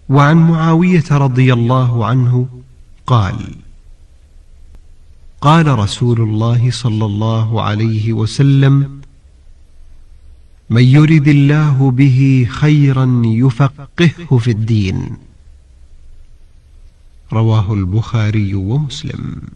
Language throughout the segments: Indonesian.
وعن معاوية رضي الله عنه قال: قال رسول الله صلى الله عليه وسلم: من يرد الله به خيرا يفقهه في الدين. رواه البخاري ومسلم.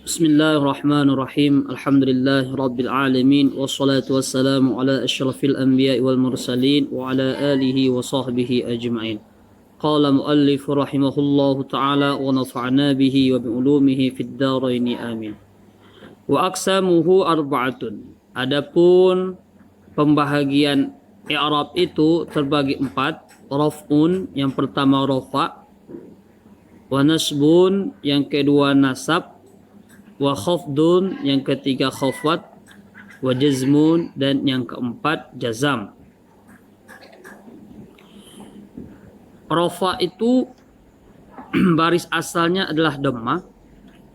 Bismillahirrahmanirrahim. Alhamdulillahi Rabbil Alamin. Wassalatu wassalamu ala asyrafil anbiya wal mursalin wa ala alihi wa sahbihi ajma'in. Qala muallif rahimahullahu ta'ala wa nafa'na bihi wa bi'ulumihi fid dharaini amin. Wa aqsamuhu arba'atun. Adapun pembahagian i'rab itu terbagi 4. Raf'un, yang pertama rafa', wa nasbun, yang kedua nasab, wa khafdun, yang ketiga khafat, wa jazmun, dan yang keempat jazam. Rafa itu baris asalnya adalah dhammah,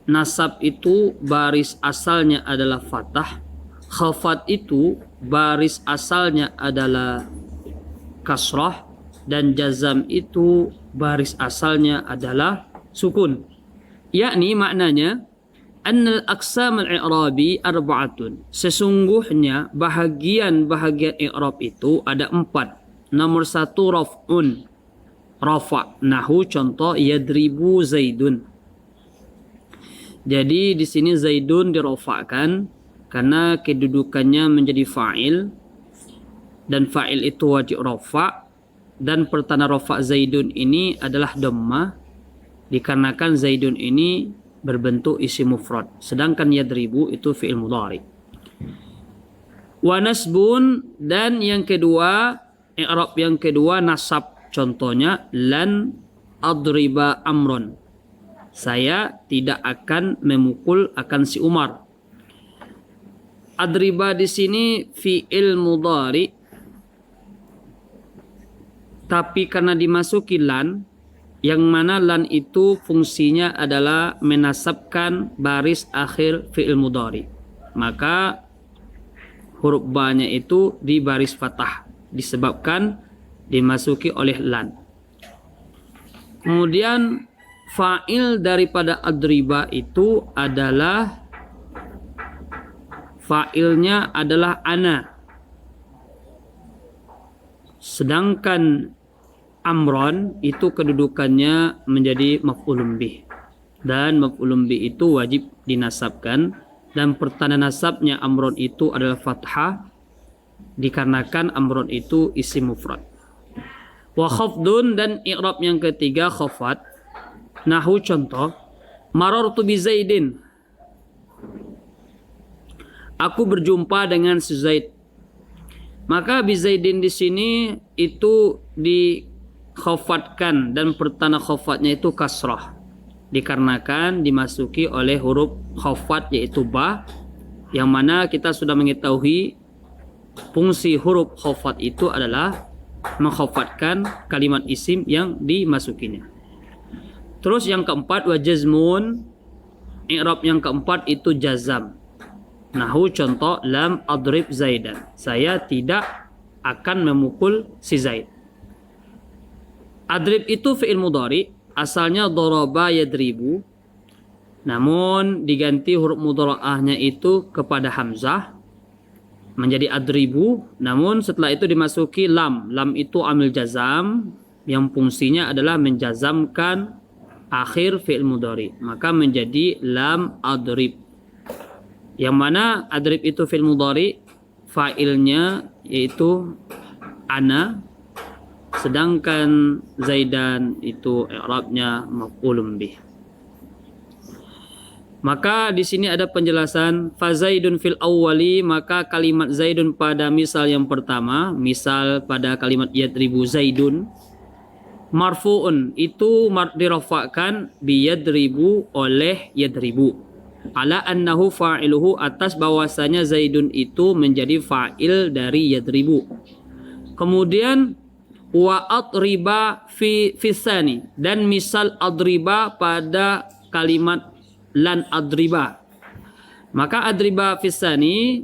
nasab itu baris asalnya adalah fathah, khafat itu baris asalnya adalah kasrah, dan jazam itu baris asalnya adalah sukun. Yakni maknanya annal aqsam al-i'rabi arba'atun. Sesungguhnya bahagian-bahagian i'rab itu ada 4. Nomor 1 raf'un. Rafa'. Nahu contoh yadribu zaidun. Jadi di sini zaidun dirafa'kan karena kedudukannya menjadi fa'il, dan fa'il itu wajib rafa', dan pertanda rafa' zaidun ini adalah dhammah dikarenakan zaidun ini berbentuk isim mufrad, sedangkan yadribu itu fi'il mudhari. Wa nasbun, dan yang kedua i'rab yang kedua nasab, contohnya lan adriba amron, saya tidak akan memukul akan si Umar. Adriba di sini fi'il mudhari, tapi karena dimasuki lan, yang mana lan itu fungsinya adalah menasabkan baris akhir fi'il mudhari, maka huruf ba-nya itu di baris fathah disebabkan dimasuki oleh lan. Kemudian fa'il daripada adriba itu adalah fa'ilnya adalah ana, sedangkan amron itu kedudukannya menjadi maf'ulun bih, dan maf'ulun bih itu wajib dinasabkan, dan pertanda nasabnya amron itu adalah fathah dikarenakan amron itu isim mufrad. Wa khafdun, dan i'rab yang ketiga khafat. Nahu contoh marartu bi zaidin, aku berjumpa dengan si Zaid. Maka bi zaidin di sini itu dikhafatkan, dan pertanda khafatnya itu kasrah dikarenakan dimasuki oleh huruf khafat yaitu ba, yang mana kita sudah mengetahui fungsi huruf khafat itu adalah mengkhafatkan kalimat isim yang dimasukinya. Terus yang keempat wa jazmun, i'rab yang keempat itu jazam. Nahu contoh lam adrib zaidan, saya tidak akan memukul si Zaid. Adrib itu fi'il mudhari, asalnya daraba yadribu, namun diganti huruf mudhara'ahnya itu kepada hamzah menjadi adribu, namun setelah itu dimasuki lam. Lam itu amil jazam yang fungsinya adalah menjazamkan akhir fi'il mudhari, maka menjadi lam adrib. Yang mana adrib itu fi'il mudhari, fa'ilnya yaitu ana, sedangkan zaidan itu i'rabnya maf'ulun bih. Maka di sini ada penjelasan fa zaidun fil awwali, maka kalimat zaidun pada misal yang pertama, misal pada kalimat yadribu zaidun, marfu'un itu dirafa'kan bi yadribu oleh yadribu, ala annahu fa'iluhu, atas bahwasanya zaidun itu menjadi fa'il dari yadribu. Kemudian wa adriba fi tsani, dan misal adriba pada kalimat lan adriba, Maka adriba fisani,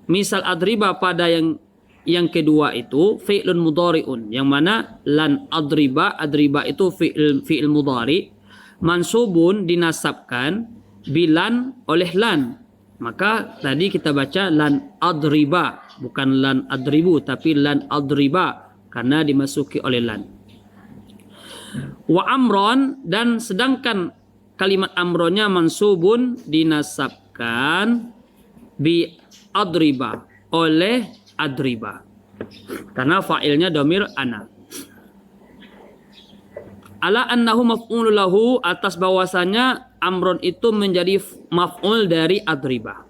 misal adriba pada yang kedua itu fi'lun mudhari'un, yang mana lan adriba itu fi'il mudhari, mansubun dinasabkan bilan oleh lan. Maka tadi kita baca lan adriba, bukan lan adribu, tapi lan adriba karena dimasuki oleh lan. Wa amron, dan sedangkan kalimat amronnya mansubun dinasabkan bi adriba, oleh adriba, karena fa'ilnya domir ana. Ala annahu maf'ul lahu, atas bahwasanya amron itu menjadi maf'ul dari adriba.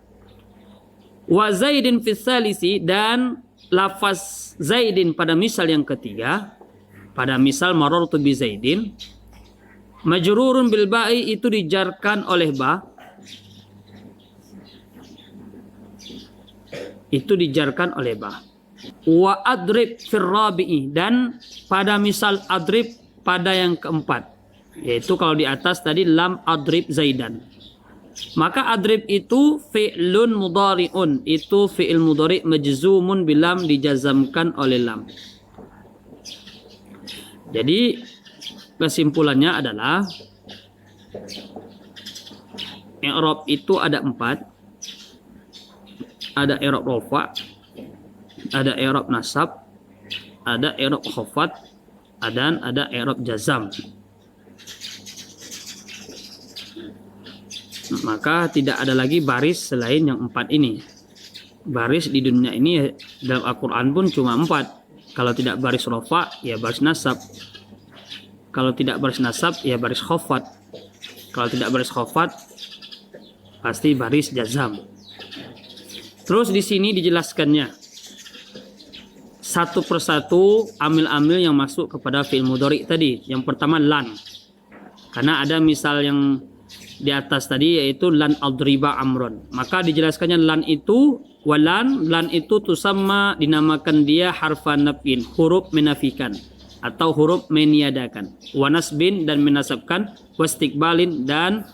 Wa zaidin fis salisi, dan lafaz zaidin pada misal yang ketiga, pada misal marartu bi zaidin, majrurun bil ba'i, itu dijarkan oleh ba, itu dijarkan oleh ba. Wa adrib fir rabi'i, dan pada misal adrib pada yang keempat, yaitu kalau di atas tadi lam adrib zaidan, maka adrib itu fi'lun mudhari'un, itu fi'il mudhari' majzumun bilam, dijazamkan oleh lam. Jadi kesimpulannya adalah i'rab itu ada 4. Ada i'rab rafa', ada i'rab nasab, ada i'rab khafat, dan ada i'rab jazam. Maka tidak ada lagi baris selain yang 4 ini. Baris di dunia ini dalam Al-Quran pun cuma 4. Kalau tidak baris rafa', ya baris nasab. Kalau tidak baris nasab, ya baris khafat. Kalau tidak baris khafat, pasti baris jazam. Terus di sini dijelaskannya satu persatu amil-amil yang masuk kepada fi'il mudhari tadi. Yang pertama lan. Karena ada misal yang di atas tadi, yaitu lan adriba amron. Maka dijelaskannya lan itu, lan itu tusamma, dinamakan dia harfan nafin, huruf menafikan atau huruf meniadakan. Wa nasbin, dan menasabkan, wastiqbalin, dan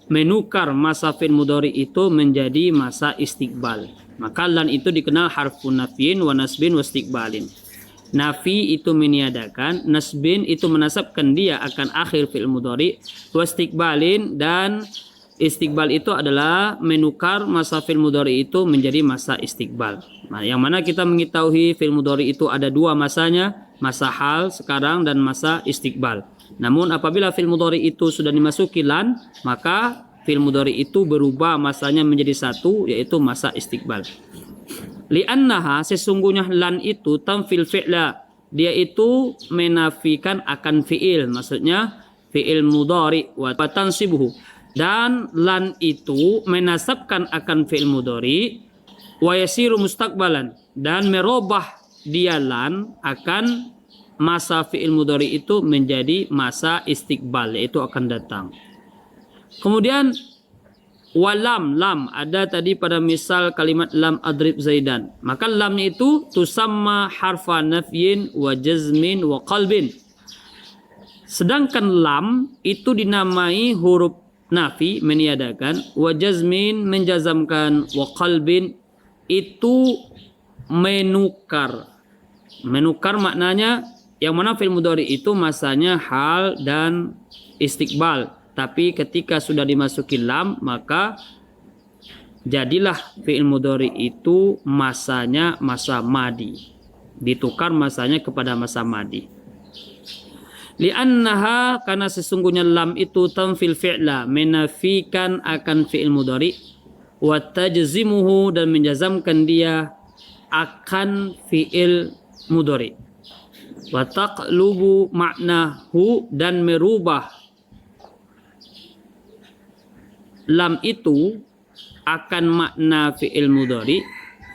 menukar masa fi'il mudhari itu menjadi masa istiqbal. Maka lan itu dikenal harfun nafin, wa nasbin, wastiqbalin. Nafi itu meniadakan, nasbin itu menasabkan dia akan akhir fi'il mudhari, wastiqbalin, dan istiqbal itu adalah menukar masa fi'il mudhari itu menjadi masa istiqbal. Nah, yang mana kita mengetahui fi'il mudhari itu ada 2 masanya, masa hal sekarang dan masa istiqbal. Namun apabila fi'il mudhari itu sudah dimasuki lan, maka fi'il mudhari itu berubah masanya menjadi 1, yaitu masa istiqbal. Li'annaha, sesungguhnya lan itu tamfil fi'la, dia itu menafikan akan fi'il, maksudnya fi'il mudhari, wa tansibuhu, dan lan itu menasabkan akan fi'il mudhari, wa yasiru mustaqbalan, dan merubah dia lan akan masa fi'il mudhari itu menjadi masa istiqbal, yaitu akan datang. Kemudian walam, lam ada tadi pada misal kalimat lam adrib zaidan, maka lamnya itu tusamma harfa nafyin wa jazmin wa qalbin. Sedangkan lam itu dinamai huruf nafi, meniadakan, wa jazmin, menjazamkan, wa qalbin itu menukar. Menukar maknanya yang mana fi'il mudhari itu masanya hal dan istiqbal. Tapi ketika sudah dimasuki lam, maka jadilah fi'il mudhari itu masanya masa madi. Ditukar masanya kepada masa madi. Li'annaha, karena sesungguhnya lam itu tamfil fi'la, menafikan akan fi'il mudhari, wa tajzimuhu, dan menjazamkan dia akan fi'il mudhari, wa taqlubu maknahu, dan merubah lam itu akan makna fi'il mudhari,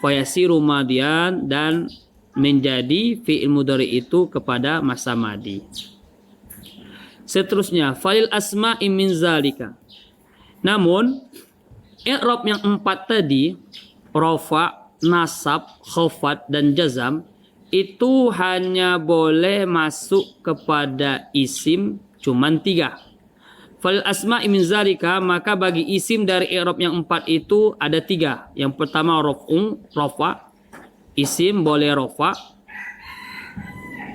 fayasiru madian, dan menjadi fi'il mudhari itu kepada masa madi. Seterusnya fa'il asma'i min zalika. Namun i'rab yang 4 tadi, rafa, nasab, khafat, dan jazam, itu hanya boleh masuk kepada isim cuman 3. Fal asma'i min zalika, maka bagi isim dari i'rab yang 4 itu ada 3. Yang pertama rafa, isim boleh rafa.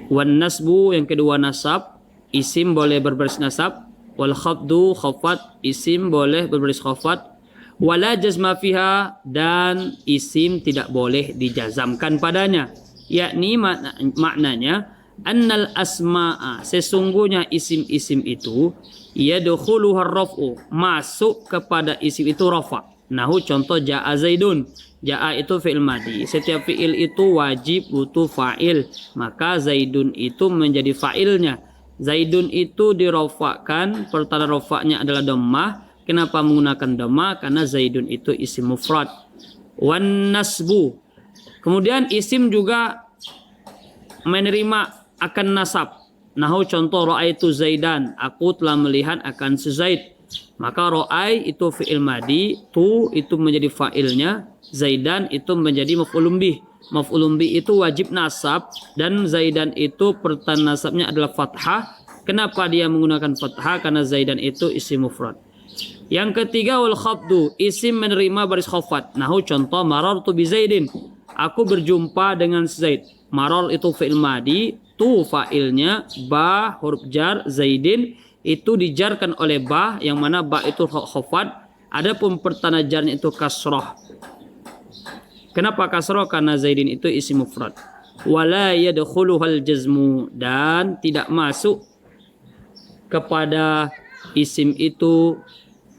Wan nasbu, yang kedua nasab, isim boleh berbaris nasab. Wal khafdu, khafat, isim boleh berbaris khafat. Wala jazma fiha, dan isim tidak boleh dijazamkan padanya. Yakni maknanya annal asma'a, sesungguhnya isim-isim itu yadkhuluha ar-raf'u, masuk kepada isim itu rafa. Nahu contoh ja'a zaidun. Ja'a itu fi'il madi. Setiap fi'il itu wajib butuh fa'il, maka zaidun itu menjadi fa'ilnya. Zaidun itu dirofakkan, pertanda rofaknya adalah dhammah. Kenapa menggunakan dhammah? Karena zaidun itu isim mufrad. Wan nasbu, kemudian isim juga menerima akan nasab. Nahu contoh ra'aitu zaidan, aku telah melihat akan si Zaid. Maka ra'ai itu fi'il madi, tu itu menjadi fa'ilnya, zaidan itu menjadi maf'ulun bih. Maf'ulun bih itu wajib nasab, dan zaidan itu pertanda nasabnya adalah fathah. Kenapa dia menggunakan fathah? Karena zaidan itu isim mufrad. Yang ketiga wal khafdu, isim menerima baris khafat. Nahu contoh marartu bi zaidin, aku berjumpa dengan Zaid. Marar itu fi'il madi, tu fa'ilnya, ba huruf jar, zaidin itu dijarkan oleh ba, yang mana ba itu khafat. Adapun pertanda jarnya itu kasrah. Kenapa kasrah? Karena zaidin itu isim mufrad. Wala yadkhuluhal jazmu, dan tidak masuk kepada isim itu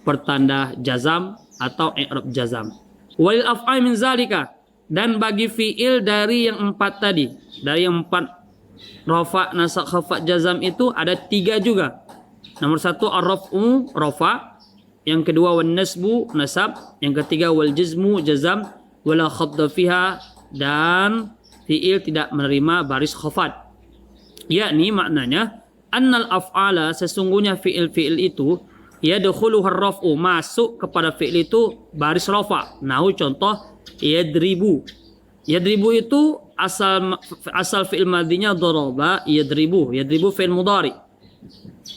pertanda jazam atau i'rab jazam. Walil af'al min zalika, dan bagi fi'il dari yang 4 tadi, dari yang 4 rafa, nasab, khafat, jazam itu ada 3 juga. Nomor 1 ar-raf'u, rafa. Yang kedua wan nasbu, nasab. Yang ketiga wal jazmu, jazam. Wala khafda fiha, dan fi'il tidak menerima baris khafat. Yakni maknanya annal af'ala, sesungguhnya fi'il-fi'il itu yadkhuluhar raf'u, masuk kepada fi'il itu baris rafa. Nahu contoh yadribu. Yadribu itu asal fi'il madinya daraba, yadribu. Yadribu fi'il mudhari.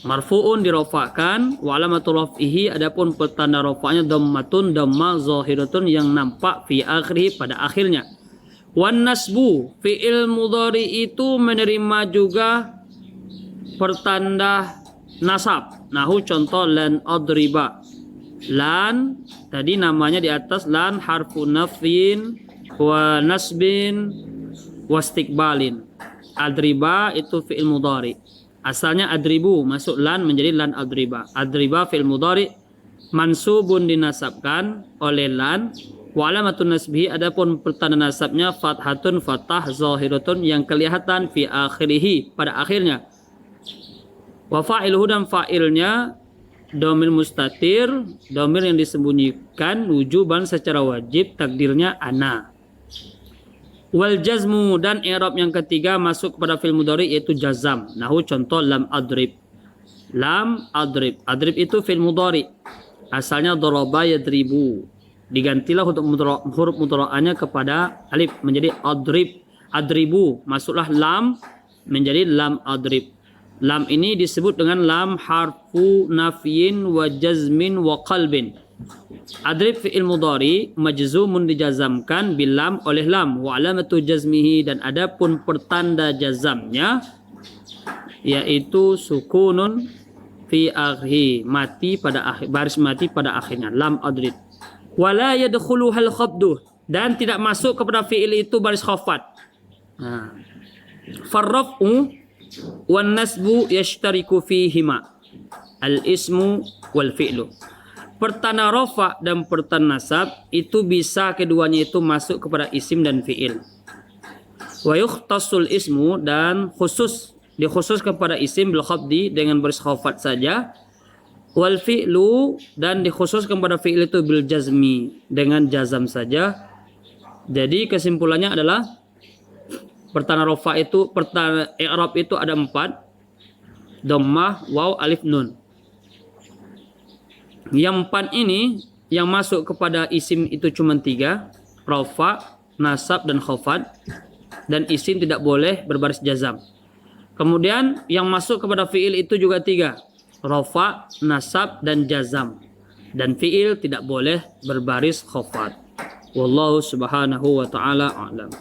Marfu'un dirafa'kan, wa alamatul raf'ihi, adapun pertanda rafa'nya dhammatun, dhamma zahiratun yang nampak fi akhirih, pada akhirnya. Wan nasbu, fi'il mudhari itu menerima juga pertanda nasab. Nahu contoh lan adriba. Lan tadi namanya di atas, lan harfu nafyin wa nasbin wa istiqbalin. Adriba itu fi'il mudhari. Asalnya adribu, masuk lan menjadi lan adriba. Adriba fi'il mudhari mansubun, dinasabkan oleh lan. Wa alamatun nasbihi, adapun pertanda nasabnya fathatun, fathah, zahiratun yang kelihatan fi akhirih, pada akhirnya. Wa fa'iluhu, dan fa'ilnya dhamir mustatir, dhamir yang disembunyikan, wujuban secara wajib, takdirnya ana. Wal jazmu, dan i'rab yang ketiga masuk kepada fi'il mudhari yaitu jazam. Nahu contoh lam adrib. Lam adrib. Adrib itu fi'il mudhari. Asalnya daraba yadribu. Digantilah untuk huruf mudhara'anya kepada alif menjadi adrib. Adribu. Masuklah lam menjadi lam adrib. Lam ini disebut dengan lam harfu nafyin wa jazmin wa qalbin. Adrib fi'il mudhari majzumun, dijazamkan bilam oleh lam, wa alamatu jazmihi, dan adapun pertanda jazamnya yaitu sukunun fi akhir, mati pada akhir, baris mati pada akhirnya, lam adrib. Wala yadkhuluhal khafdu, dan tidak masuk kepada fi'il itu baris khafat. Farraf'u wan nasbu yashtariku fihima al-ismu wal fi'lu. Pertanda rafa dan pertanda nasab itu bisa keduanya itu masuk kepada isim dan fi'il. Wa yukhtassul ismu, dan dikhusus kepada isim bil khafdi, dengan baris khafat saja. Wal fi'lu, dan dikhusus kepada fi'il itu bil jazmi, dengan jazam saja. Jadi kesimpulannya adalah pertanda rafa itu, pertanda i'rab itu ada 4. Dhammah, waw, alif, nun. Yang 4 ini yang masuk kepada isim itu cuma 3, rafa, nasab, dan khafat. Dan isim tidak boleh berbaris jazam. Kemudian yang masuk kepada fi'il itu juga 3, rafa, nasab, dan jazam. Dan fiil tidak boleh berbaris khafat. Wallahu subhanahu wa ta'ala a'lam.